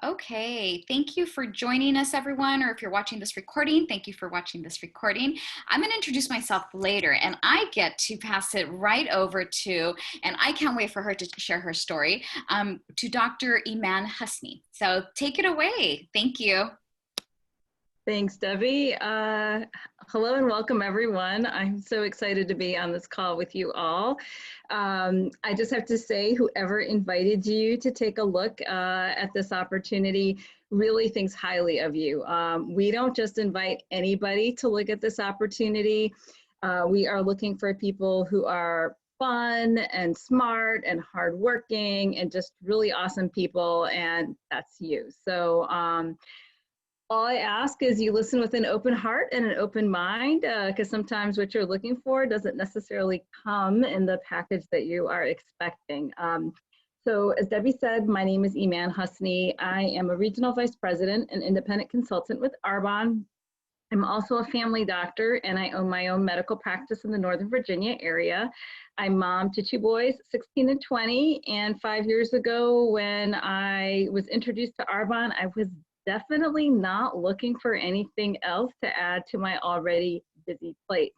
Okay, thank you for joining us, everyone. Or if you're watching this recording, thank you for watching this recording. I'm going to introduce myself later, and I get to pass it right over to, and I can't wait for her to share her story, to Dr. Emman Hussny. So take it away. Thank you. Thanks, Debbie. Hello and welcome, everyone. I'm so excited to be on this call with you all. I just have to say, whoever invited you to take a look at this opportunity really thinks highly of you. We don't just invite anybody to look at this opportunity. We are looking for people who are fun and smart and hardworking and just really awesome people, and that's you. So all I ask is you listen with an open heart and an open mind, because sometimes what you're looking for doesn't necessarily come in the package that you are expecting. So as Debbie said, my name is Emman Hussny. I am a regional vice president and independent consultant with Arbonne. I'm also a family doctor, and I own my own medical practice in the Northern Virginia area. I'm mom to two boys, 16 and 20, and 5 years ago when I was introduced to Arbonne, I was definitely not looking for anything else to add to my already busy plate.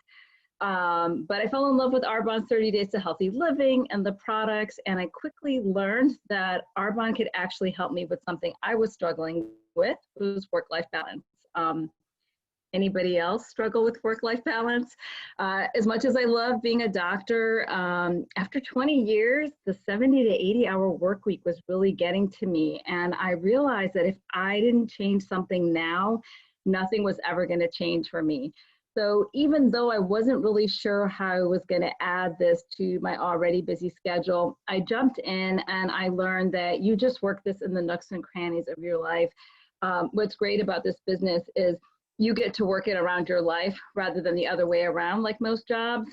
But I fell in love with Arbonne's 30 Days to Healthy Living and the products, and I quickly learned that Arbonne could actually help me with something I was struggling with, which was work-life balance. Anybody else struggle with work-life balance? As much as I love being a doctor, after 20 years, the 70 to 80-hour work week was really getting to me. And I realized that if I didn't change something now, nothing was ever going to change for me. So even though I wasn't really sure how I was going to add this to my already busy schedule, I jumped in and I learned that you just work this in the nooks and crannies of your life. What's great about this business is you get to work it around your life rather than the other way around like most jobs.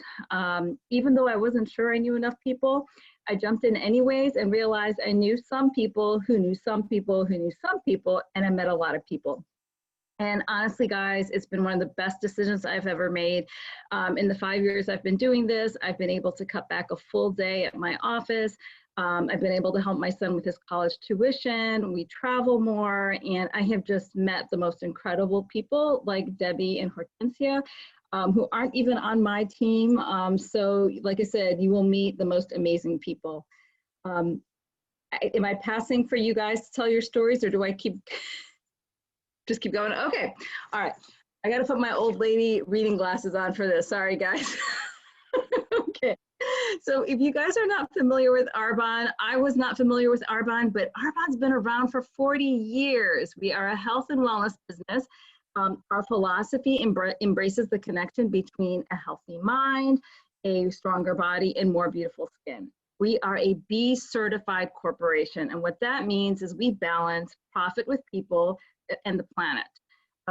Even though I wasn't sure I knew enough people, I jumped in anyways and realized I knew some people who knew some people who knew some people, and I met a lot of people. And honestly, guys, it's been one of the best decisions I've ever made. In the 5 years I've been doing this, I've been able to cut back a full day at my office. I've been able to help my son with his college tuition. We travel more, and I have just met the most incredible people like Debbie and Hortensia, who aren't even on my team. So like I said, you will meet the most amazing people. Am I passing for you guys to tell your stories, or do I just keep going? Okay, all right. I gotta put my old lady reading glasses on for this. Sorry, guys. Okay. So if you guys are not familiar with Arbonne, I was not familiar with Arbonne, but Arbonne's been around for 40 years. We are a health and wellness business. Our philosophy embraces the connection between a healthy mind, a stronger body, and more beautiful skin. We are a B certified corporation, and what that means is we balance profit with people and the planet.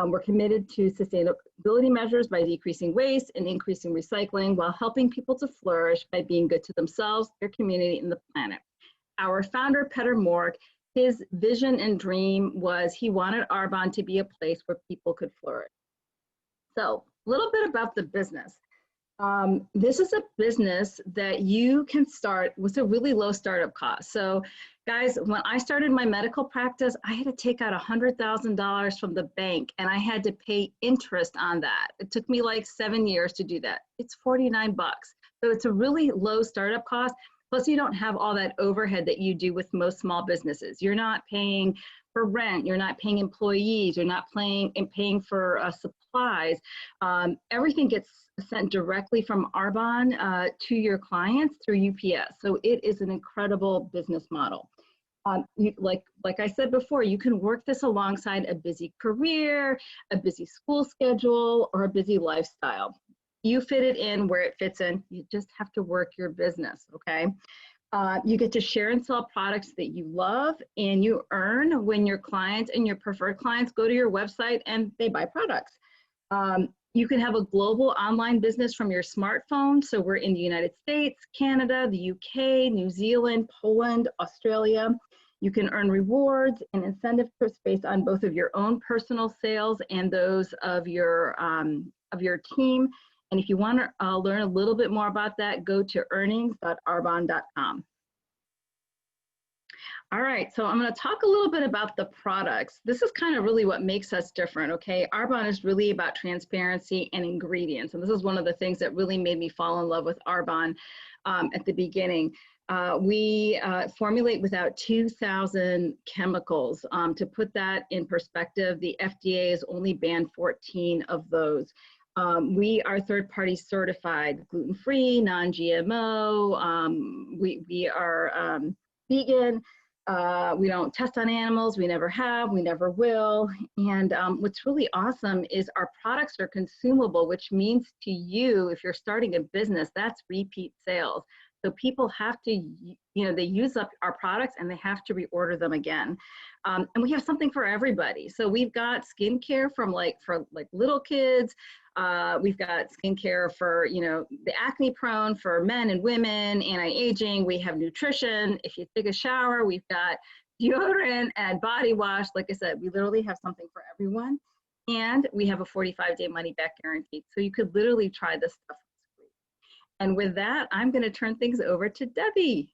We're committed to sustainability measures by decreasing waste and increasing recycling while helping people to flourish by being good to themselves, their community, and the planet. Our founder, Peter Mork, his vision and dream was he wanted Arbonne to be a place where people could flourish. So a little bit about the business. This is a business that you can start with a really low startup cost. So guys, when I started my medical practice, I had to take out $100,000 from the bank, and I had to pay interest on that. It took me like 7 years to do that. It's 49 bucks. So it's a really low startup cost. Plus you don't have all that overhead that you do with most small businesses. You're not paying for rent, you're not paying employees, you're not paying for supplies. Everything gets sent directly from Arbonne to your clients through UPS. So it is an incredible business model. Like I said before, you can work this alongside a busy career, a busy school schedule, or a busy lifestyle. You fit it in where it fits in. You just have to work your business, okay? You get to share and sell products that you love, and you earn when your clients and your preferred clients go to your website and they buy products. You can have a global online business from your smartphone. So we're in the United States, Canada, the UK, New Zealand, Poland, Australia. You can earn rewards and incentive trips based on both of your own personal sales and those of your team. And if you want to learn a little bit more about that, go to earnings.arbonne.com. All right, so I'm going to talk a little bit about the products. This is kind of really what makes us different, okay? Arbonne is really about transparency and ingredients, and this is one of the things that really made me fall in love with Arbonne at the beginning. We formulate without 2,000 chemicals. To put that in perspective, the FDA has only banned 14 of those. We are third-party certified, gluten-free, non-GMO. We are vegan. We don't test on animals. We never have. We never will. And what's really awesome is our products are consumable, which means to you, if you're starting a business, that's repeat sales. So people have to, they use up our products and they have to reorder them again. And we have something for everybody. So we've got skincare for little kids. We've got skincare for, the acne prone, for men and women, anti-aging. We have nutrition. If you take a shower, we've got deodorant and body wash. Like I said, we literally have something for everyone. And we have a 45-day money-back guarantee. So you could literally try this stuff. And with that, I'm going to turn things over to Debbie.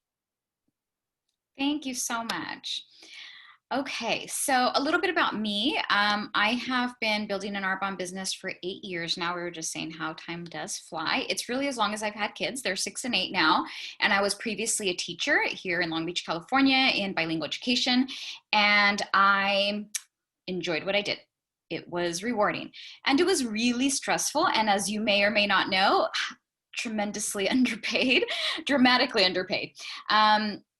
Thank you so much. Okay, so a little bit about me. I have been building an Arbonne business for 8 years now. We were just saying how time does fly. It's really as long as I've had kids. They're 6 and 8 now. And I was previously a teacher here in Long Beach, California in bilingual education. And I enjoyed what I did. It was rewarding and it was really stressful. And as you may or may not know, tremendously underpaid, dramatically underpaid.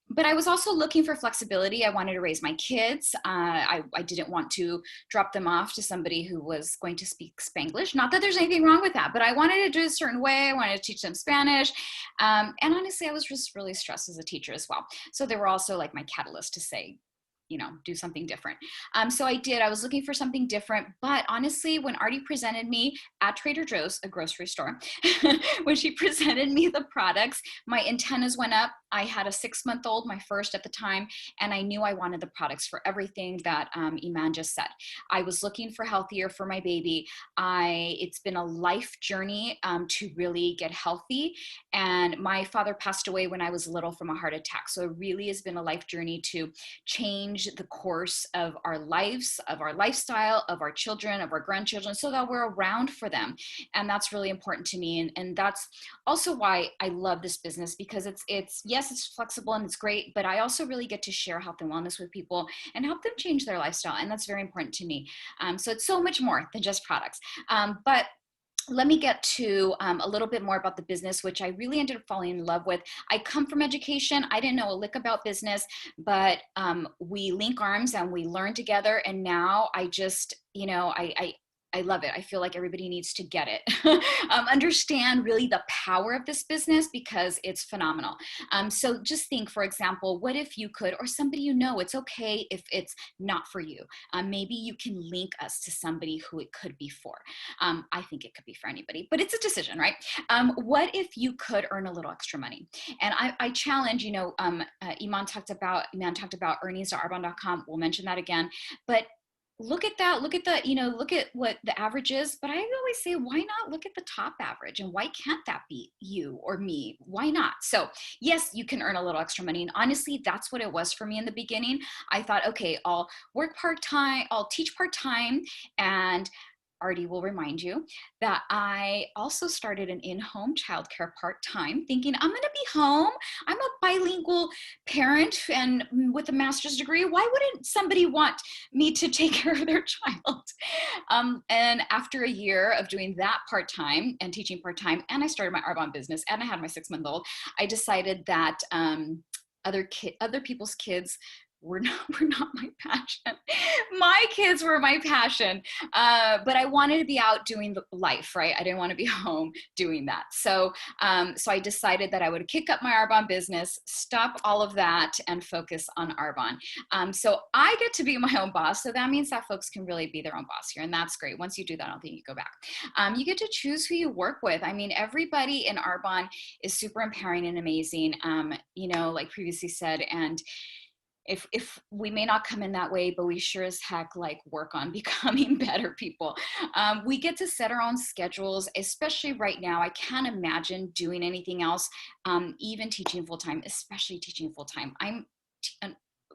But I was also looking for flexibility. I wanted to raise my kids. I didn't want to drop them off to somebody who was going to speak Spanglish. Not that there's anything wrong with that, but I wanted to do it a certain way. I wanted to teach them Spanish. And honestly, I was just really stressed as a teacher as well. So they were also like my catalyst to say, do something different. So I did. I was looking for something different. But honestly, when Artey presented me at Trader Joe's, a grocery store, when she presented me the products, my antennas went up. I had a 6-month-old, my first at the time, and I knew I wanted the products for everything that Emman just said. I was looking for healthier for my baby. It's been a life journey to really get healthy. And my father passed away when I was little from a heart attack. So it really has been a life journey to change the course of our lives, of our lifestyle, of our children, of our grandchildren, so that we're around for them. And that's really important to me. And that's also why I love this business, because yes, it's flexible and it's great, but I also really get to share health and wellness with people and help them change their lifestyle. And that's very important to me. So it's so much more than just products. But let me get to a little bit more about the business, which I really ended up falling in love with. I come from education. I didn't know a lick about business, but we link arms and we learn together. And now I just, I love it. I feel like everybody needs to get it. Understand really the power of this business, because it's phenomenal. So just think, for example, what if you could, or somebody it's okay if it's not for you. Maybe you can link us to somebody who it could be for. I think it could be for anybody, but it's a decision, right? What if you could earn a little extra money? And I challenge, Emman talked about earnings.arbonne.com. We'll mention that again, but look at that, look at what the average is. But I always say, why not look at the top average? And why can't that be you or me? Why not? So yes, you can earn a little extra money. And honestly, that's what it was for me in the beginning. I thought, okay, I'll work part-time, I'll teach part-time, and Artey will remind you that I also started an in-home childcare part-time, thinking I'm going to be home. I'm a bilingual parent and with a master's degree. Why wouldn't somebody want me to take care of their child? And after a year of doing that part-time and teaching part-time, and I started my Arbonne business and I had my 6-month-old, I decided that other people's kids were not my passion. My kids were my passion. But I wanted to be out doing the life, right? I didn't want to be home doing that. So I decided that I would kick up my Arbonne business, stop all of that, and focus on Arbonne. So I get to be my own boss. So that means that folks can really be their own boss here. And that's great. Once you do that, I don't think you go back. You get to choose who you work with. I mean, everybody in Arbonne is super empowering and amazing, like previously said. And if we may not come in that way, but we sure as heck work on becoming better people. We get to set our own schedules, especially right now. I can't imagine doing anything else, even teaching full-time, especially teaching full-time.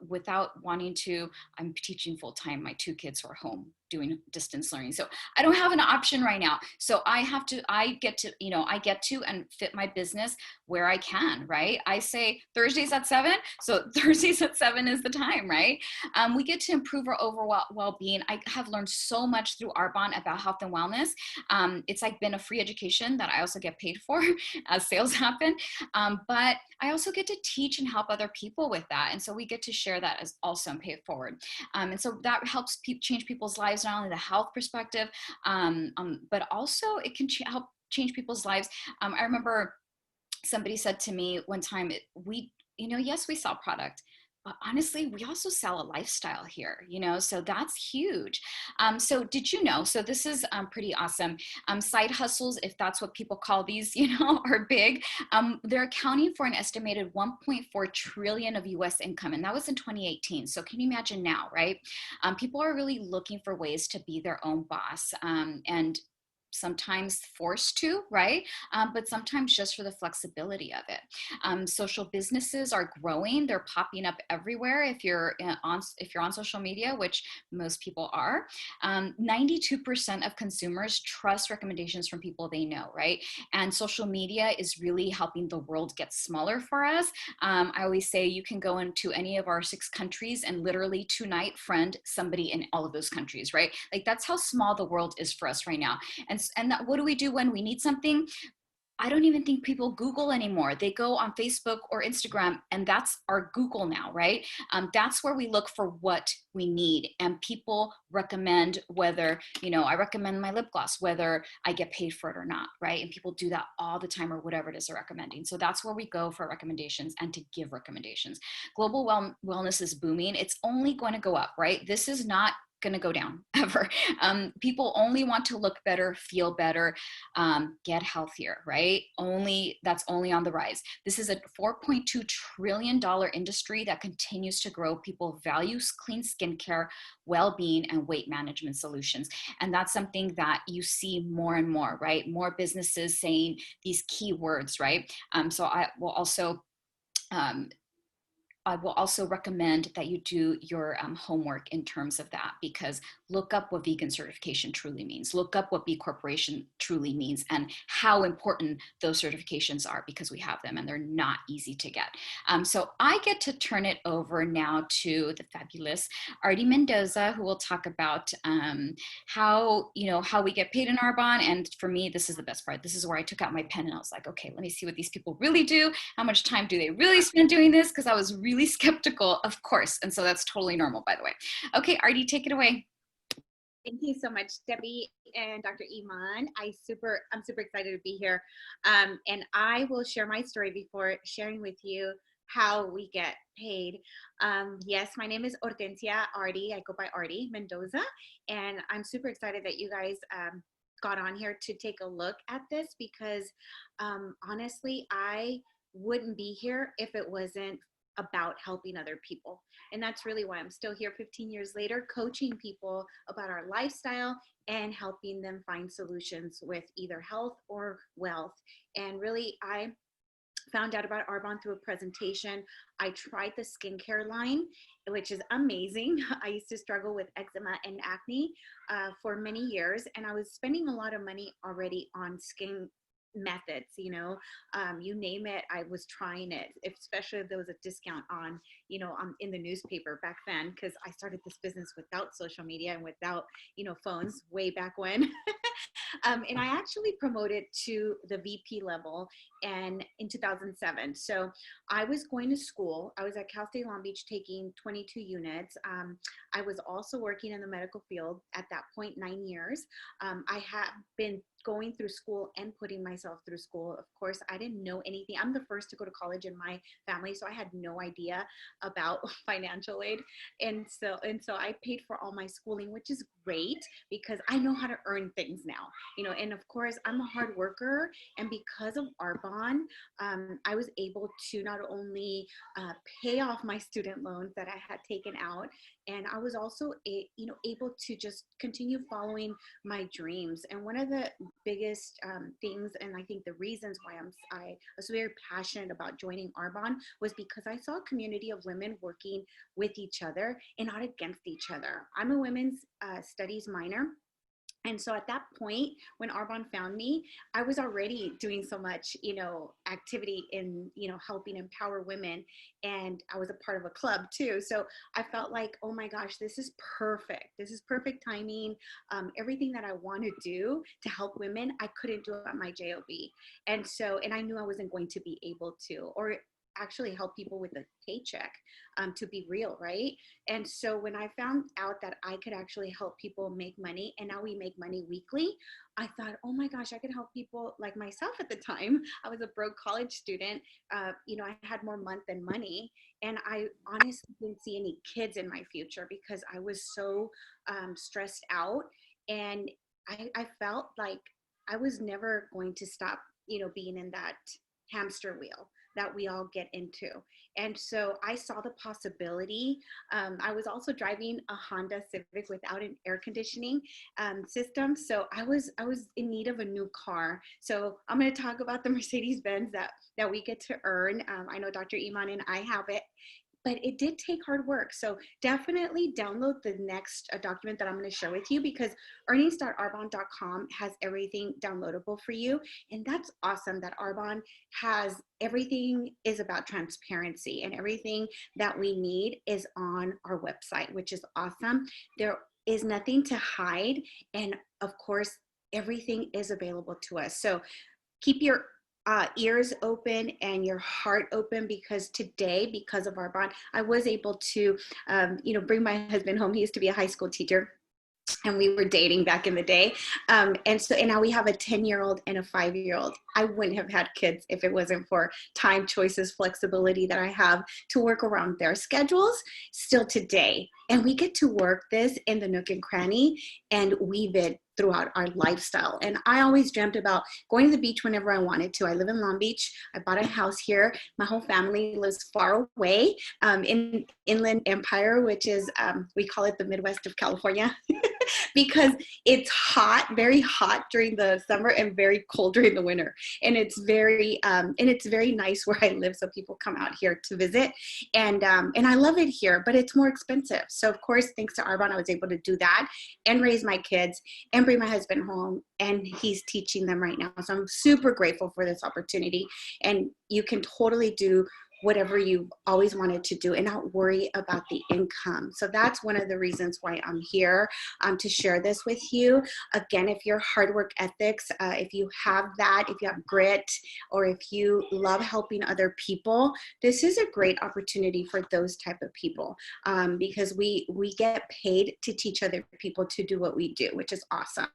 without wanting to. I'm teaching full time. My 2 kids are home doing distance learning. So I don't have an option right now. So I get to and fit my business where I can, right? I say Thursdays at 7. So Thursdays at 7 is the time, right? We get to improve our overall well-being. I have learned so much through Arbonne about health and wellness. It's like been a free education that I also get paid for as sales happen. But I also get to teach and help other people with that. And so we get to share that as also and pay it forward. And so that helps change people's lives, not only the health perspective, but also it can help change people's lives. I remember somebody said to me one time, yes, we sell product, but honestly, we also sell a lifestyle here, so that's huge. So did you know, so this is pretty awesome. Side hustles, if that's what people call these, are big. They're accounting for an estimated 1.4 trillion of US income, and that was in 2018. So can you imagine now, right? People are really looking for ways to be their own boss, and sometimes forced to, right? But sometimes just for the flexibility of it. Social businesses are growing; they're popping up everywhere. If you're on social media, which most people are, 92% of consumers trust recommendations from people they know, right? And social media is really helping the world get smaller for us. I always say you can go into any of our 6 countries and literally tonight friend somebody in all of those countries, right? Like that's how small the world is for us right now. And what do we do when we need something? I don't even think people Google anymore. They go on Facebook or Instagram, and that's our Google now, right? That's where we look for what we need. And people recommend whether, I recommend my lip gloss, whether I get paid for it or not, right? And people do that all the time, or whatever it is they're recommending. So that's where we go for recommendations and to give recommendations. Global wellness is booming. It's only going to go up, right? This is not going to go down ever. People only want to look better, feel better, get healthier, right? That's only on the rise. This is a $4.2 trillion industry that continues to grow. People value clean skincare, well-being, and weight management solutions. And that's something that you see more and more, right? More businesses saying these key words, right? So I will also recommend that you do your homework in terms of that, because look up what vegan certification truly means. Look up what B Corporation truly means and how important those certifications are, because we have them and they're not easy to get. So I get to turn it over now to the fabulous Artey Mendoza, who will talk about how we get paid in Arbonne. And for me, this is the best part. This is where I took out my pen and I was like, okay, let me see what these people really do. How much time do they really spend doing this? Because I was really skeptical, of course. And so that's totally normal, by the way. Okay, Artey, take it away. Thank you so much, Debbie and Dr. Emman. I'm super excited to be here. And I will share my story before sharing with you how we get paid. Yes, my name is Hortensia Artey. I go by Artey Mendoza. And I'm super excited that you guys got on here to take a look at this, because honestly, I wouldn't be here if it wasn't about helping other people. And that's really why I'm still here 15 years later, coaching people about our lifestyle and helping them find solutions with either health or wealth. And really, I found out about Arbonne through a presentation. I tried the skincare line, which is amazing. I used to struggle with eczema and acne for many years, and I was spending a lot of money already on skin methods, you name it, I was trying it, especially if there was a discount on, in the newspaper back then, because I started this business without social media and without, phones way back when. And I actually promoted to the VP level and in 2007. So I was going to school. I was at Cal State Long Beach taking 22 units. I was also working in the medical field at that point, 9 years. I have been going through school and putting myself through school. Of course, I didn't know anything. I'm the first to go to college in my family, so I had no idea about financial aid. And so I paid for all my schooling, which is great because I know how to earn things now, and of course I'm a hard worker. And because of Arbonne, I was able to not only pay off my student loans that I had taken out, and I was also able to just continue following my dreams. And one of the biggest things, and I think the reasons why I was very passionate about joining Arbonne was because I saw a community of women working with each other and not against each other. I'm a women's studies minor. And so at that point, when Arbonne found me, I was already doing so much, activity in, helping empower women. And I was a part of a club too. So I felt like, oh my gosh, this is perfect. This is perfect timing. Everything that I want to do to help women, I couldn't do at my JOB. And I knew I wasn't going to be able to, or actually help people with a paycheck, to be real, right? And so when I found out that I could actually help people make money, and now we make money weekly, I thought, oh my gosh, I could help people like myself. At the time, I was a broke college student. I had more month than money, and I honestly didn't see any kids in my future because I was so stressed out, and I felt like I was never going to stop, being in that hamster wheel that we all get into. And so I saw the possibility. I was also driving a Honda Civic without an air conditioning system. So I was in need of a new car. So I'm going to talk about the Mercedes-Benz that we get to earn. I know Dr. Emman and I have it. But it did take hard work. So definitely download the next document that I'm going to share with you, because earnings.arbonne.com has everything downloadable for you. And that's awesome that Arbonne has everything is about transparency, and everything that we need is on our website, which is awesome. There is nothing to hide. And of course, everything is available to us. So keep your ears open and your heart open, because today, because of Arbonne, I was able to, bring my husband home. He used to be a high school teacher, and we were dating back in the day. And now we have a 10-year-old and a 5-year-old. I wouldn't have had kids if it wasn't for time, choices, flexibility that I have to work around their schedules still today. And we get to work this in the nook and cranny and weave it throughout our lifestyle. And I always dreamt about going to the beach whenever I wanted to. I live in Long Beach. I bought a house here. My whole family lives far away in Inland Empire, which is, we call it the Midwest of California. Because it's hot, very hot during the summer and very cold during the winter. And it's very nice where I live. So people come out here to visit, and I love it here, but it's more expensive. So of course, thanks to Arbonne, I was able to do that and raise my kids and bring my husband home, and he's teaching them right now. So I'm super grateful for this opportunity, and you can totally do whatever you've always wanted to do and not worry about the income. So that's one of the reasons why I'm here, to share this with you. Again, if your hard work ethics, if you have that, if you have grit, or if you love helping other people, this is a great opportunity for those type of people, because we get paid to teach other people to do what we do, which is awesome.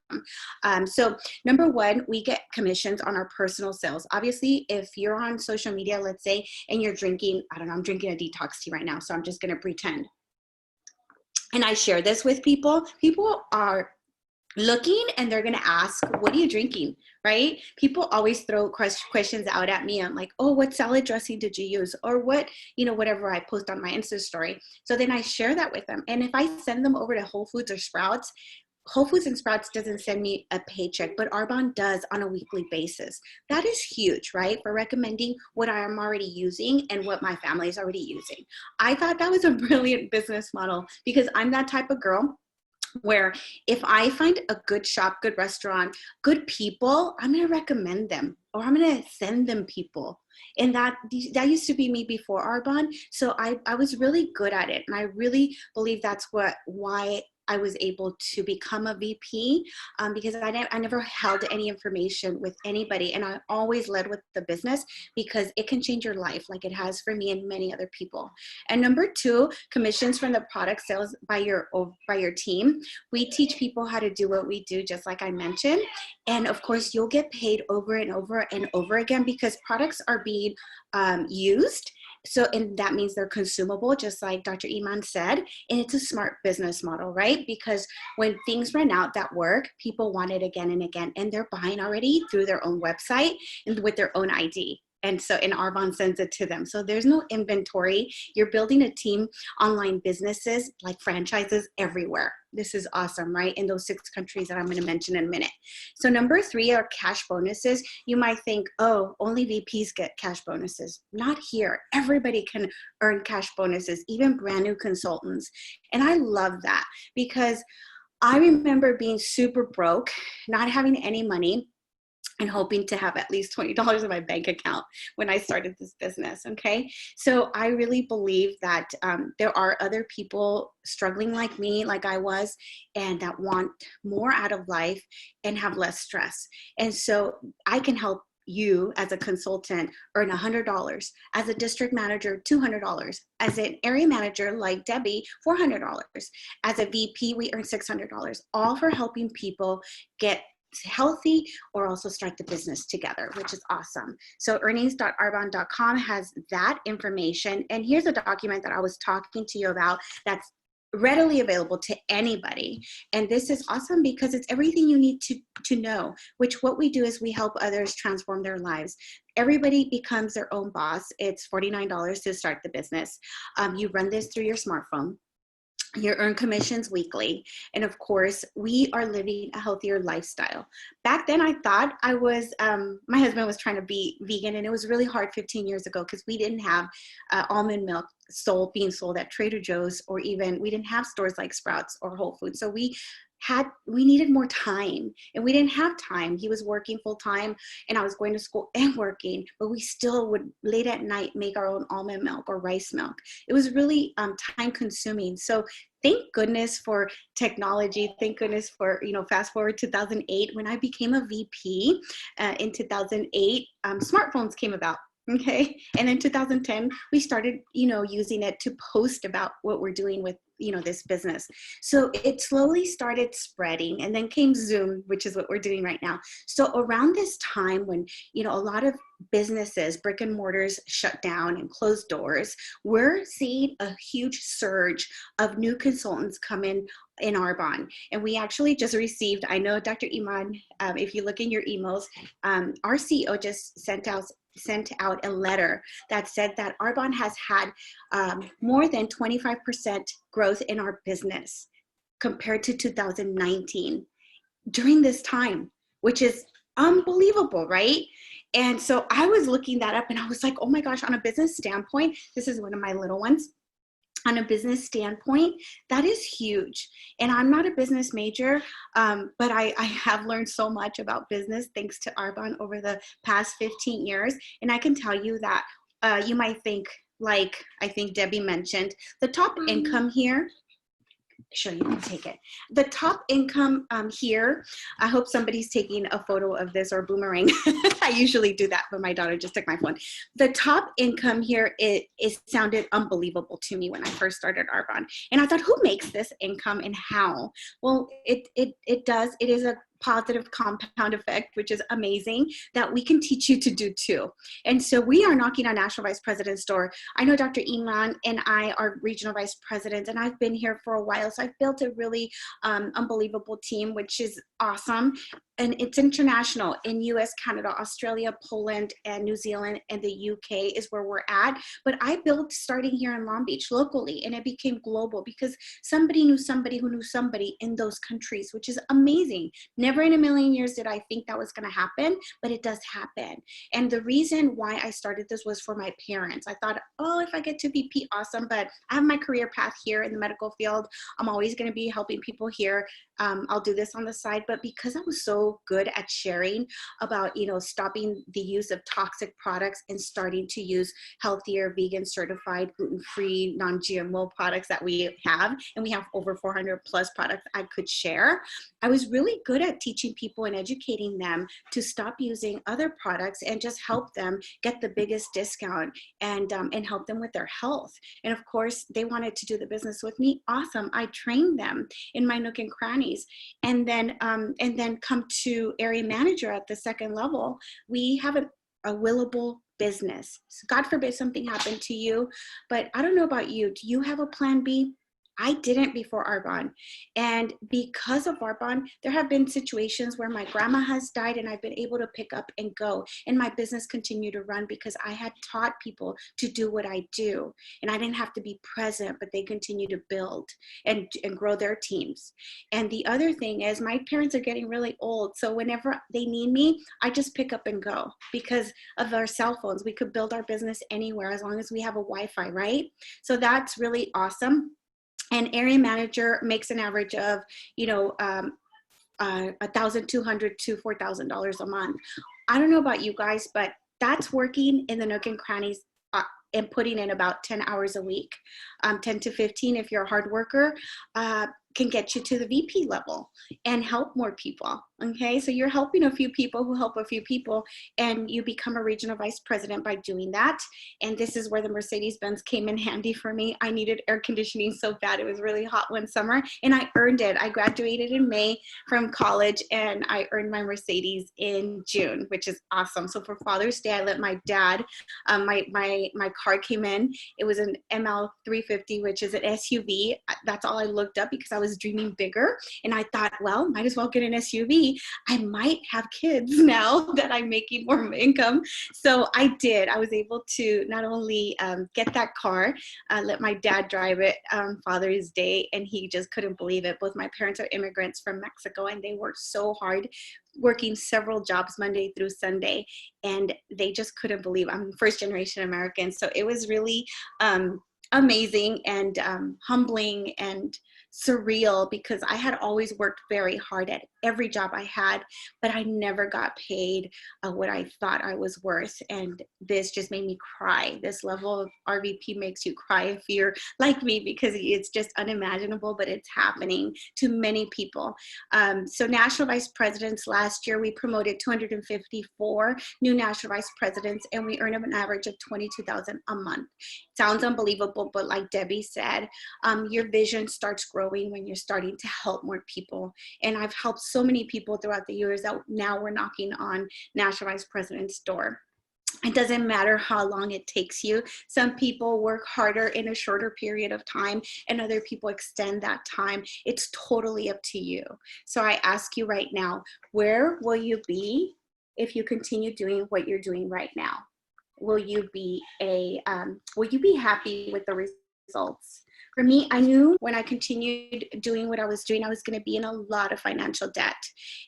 So number one, we get commissions on our personal sales. Obviously, if you're on social media, let's say, and you're drinking, I don't know, I'm drinking a detox tea right now, so I'm just going to pretend. And I share this with people. People are looking and they're going to ask, what are you drinking, right? People always throw questions out at me. I'm like, oh, what salad dressing did you use? Or what, whatever I post on my Insta story. So then I share that with them. And if I send them over to Whole Foods or Sprouts, Whole Foods and Sprouts doesn't send me a paycheck, but Arbonne does on a weekly basis. That is huge, right? For recommending what I am already using and what my family is already using. I thought that was a brilliant business model, because I'm that type of girl where if I find a good shop, good restaurant, good people, I'm going to recommend them, or I'm going to send them people. And that used to be me before Arbonne. So I was really good at it. And I really believe that's why I was able to become a VP, because I never held any information with anybody. And I always led with the business, because it can change your life like it has for me and many other people. And number two, commissions from the product sales by your team. We teach people how to do what we do, just like I mentioned. And of course, you'll get paid over and over and over again, because products are being used. So, and that means they're consumable, just like Dr. Emman said, and it's a smart business model, right? Because when things run out that work, people want it again and again, and they're buying already through their own website and with their own ID. And Arbonne sends it to them. So there's no inventory. You're building a team, online businesses like franchises everywhere. This is awesome, right? In those 6 countries that I'm going to mention in a minute. So number 3 are cash bonuses. You might think, oh, only VPs get cash bonuses. Not here. Everybody can earn cash bonuses, even brand new consultants. And I love that because I remember being super broke, not having any money, and hoping to have at least $20 in my bank account when I started this business, okay? So I really believe that there are other people struggling like me, like I was, and that want more out of life and have less stress. And so I can help you as a consultant earn $100, as a district manager, $200, as an area manager like Debbie, $400, as a VP, we earn $600, all for helping people get healthy or also start the business together, which is awesome. So earnings.arbonne.com has that information. And here's a document that I was talking to you about that's readily available to anybody. And this is awesome because it's everything you need to know, which what we do is we help others transform their lives. Everybody becomes their own boss. It's $49 to start the business. You run this through your smartphone. You earn commissions weekly. And of course, we are living a healthier lifestyle. Back then, I thought I was, my husband was trying to be vegan, and it was really hard 15 years ago because we didn't have almond milk being sold at Trader Joe's, or even we didn't have stores like Sprouts or Whole Foods. So we needed more time, and we didn't have time. He was working full time and I was going to school and working, but we still would late at night make our own almond milk or rice milk. It was really time consuming. So thank goodness for technology. Thank goodness for, fast forward 2008 when I became a VP in 2008, smartphones came about. Okay. And in 2010, we started, using it to post about what we're doing with, this business. So it slowly started spreading, and then came Zoom, which is what we're doing right now. So around this time when, a lot of businesses, brick and mortars shut down and closed doors, we're seeing a huge surge of new consultants come in Arbonne. And we actually just received, I know Dr. Emman, if you look in your emails, our CEO just sent out a letter that said that Arbonne has had more than 25% growth in our business compared to 2019 during this time, which is unbelievable, right? And so I was looking that up and I was like, oh my gosh, on a business standpoint, this is one of my little ones. On a business standpoint, that is huge. And I'm not a business major, but I have learned so much about business thanks to Arbonne over the past 15 years. And I can tell you that you might think, like I think Debbie mentioned, the top income here, sure, you can take it. The top income here, I hope somebody's taking a photo of this or boomerang. I usually do that, but my daughter just took my phone. The top income here, it sounded unbelievable to me when I first started Arbonne. And I thought, who makes this income and how? Well, it does. It is a positive compound effect, which is amazing, that we can teach you to do too. And so we are knocking on National Vice President's door. I know Dr. Emman and I are Regional Vice Presidents, and I've been here for a while. So I've built a really unbelievable team, which is awesome. And it's international in US, Canada, Australia, Poland, and New Zealand, and the UK is where we're at. But I built starting here in Long Beach locally, and it became global because somebody knew somebody who knew somebody in those countries, which is amazing. Never in a million years did I think that was going to happen, but it does happen. And the reason why I started this was for my parents. I thought, oh, if I get to VP, awesome, but I have my career path here in the medical field. I'm always going to be helping people here. I'll do this on the side, but because I was so good at sharing about, stopping the use of toxic products and starting to use healthier, vegan certified, gluten-free, non-GMO products that we have, and we have over 400 plus products I could share, I was really good at teaching people and educating them to stop using other products and just help them get the biggest discount and help them with their health. And of course, they wanted to do the business with me. Awesome. I trained them in my nook and crannies. And then come to area manager at the second level. We have a willable business. So God forbid something happened to you, but I don't know about you. Do you have a plan B? I didn't before Arbonne. And because of Arbonne, there have been situations where my grandma has died and I've been able to pick up and go. And my business continued to run because I had taught people to do what I do. And I didn't have to be present, but they continue to build and grow their teams. And the other thing is my parents are getting really old. So whenever they need me, I just pick up and go because of our cell phones. We could build our business anywhere as long as we have a Wi-Fi, right? So that's really awesome. And area manager makes an average of, $1,200 to $4,000 a month. I don't know about you guys, but that's working in the nook and crannies and putting in about 10 hours a week. 10 to 15 if you're a hard worker, can get you to the VP level and help more people. Okay, so you're helping a few people who help a few people, and you become a regional vice president by doing that. And this is where the Mercedes-Benz came in handy for me. I needed air conditioning so bad. It was really hot one summer, and I earned it. I graduated in May from college, and I earned my Mercedes in June, which is awesome. So for Father's Day, I let my dad, my car came in. It was an ML 350, which is an SUV. That's all I looked up because I was dreaming bigger. And I thought, well, might as well get an SUV. I might have kids now that I'm making more income. So I did. I was able to not only get that car, let my dad drive it on Father's Day, and he just couldn't believe it. Both my parents are immigrants from Mexico, and they worked so hard, working several jobs Monday through Sunday, and they just couldn't believe I'm first generation American. So it was really amazing and humbling and surreal because I had always worked very hard at every job I had, but I never got paid what I thought I was worth. And this just made me cry. This level of RVP makes you cry if you're like me, because it's just unimaginable, but it's happening to many people. So national vice presidents, last year we promoted 254 new national vice presidents, and we earn an average of $22,000 a month. Sounds unbelievable, but like Debbie said, your vision starts growing when you're starting to help more people. And I've helped so many people throughout the years that now we're knocking on national vice president's door. It doesn't matter how long it takes you. Some people work harder in a shorter period of time, and other people extend that time. It's totally up to you. So I ask you right now, where will you be if you continue doing what you're doing right now? Will you be happy with the results? For me, I knew when I continued doing what I was doing, I was going to be in a lot of financial debt.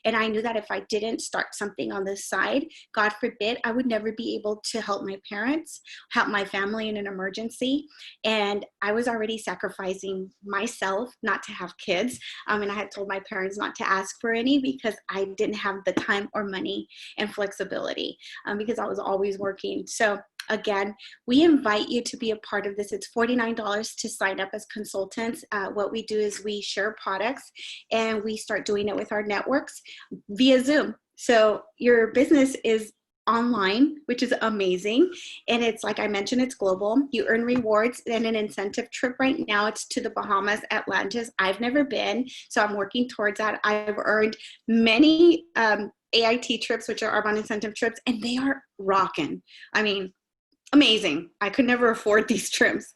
And I knew that if I didn't start something on the side, God forbid, I would never be able to help my parents, help my family in an emergency. And I was already sacrificing myself not to have kids. And I had told my parents not to ask for any because I didn't have the time or money and flexibility because I was always working. So again, we invite you to be a part of this. It's $49 to sign up as consultants. What we do is we share products, and we start doing it with our networks via Zoom. So your business is online, which is amazing. And it's, like I mentioned, it's global. You earn rewards and an incentive trip. Right now it's to the Bahamas, Atlantis. I've never been, so I'm working towards that. I've earned many AIT trips, which are Arbonne incentive trips, and they are rocking. I mean, amazing. I could never afford these trips.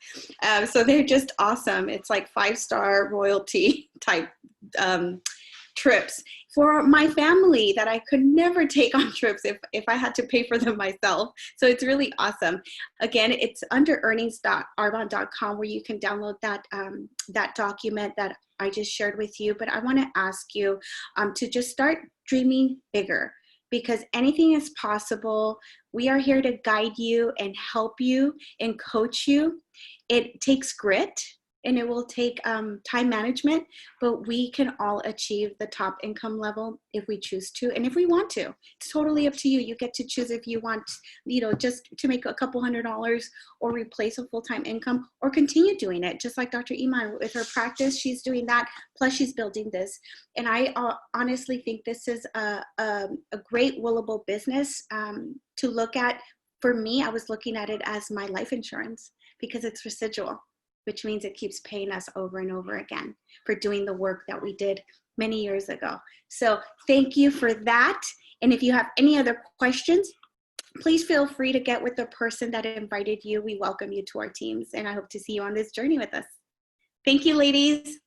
So they're just awesome. It's like 5-star royalty type trips for my family that I could never take on trips if I had to pay for them myself. So it's really awesome. Again, it's under earnings.arbonne.com where you can download that, that document that I just shared with you. But I want to ask you to just start dreaming bigger, because anything is possible. We are here to guide you and help you and coach you. It takes grit, and it will take time management, but we can all achieve the top income level if we choose to and if we want to. It's totally up to you. You get to choose if you want, just to make a couple $100 or replace a full-time income, or continue doing it. Just like Dr. Emman with her practice, she's doing that, plus she's building this. And I honestly think this is a great willable business to look at. For me, I was looking at it as my life insurance because it's residual, which means it keeps paying us over and over again for doing the work that we did many years ago. So thank you for that. And if you have any other questions, please feel free to get with the person that invited you. We welcome you to our teams, and I hope to see you on this journey with us. Thank you, ladies.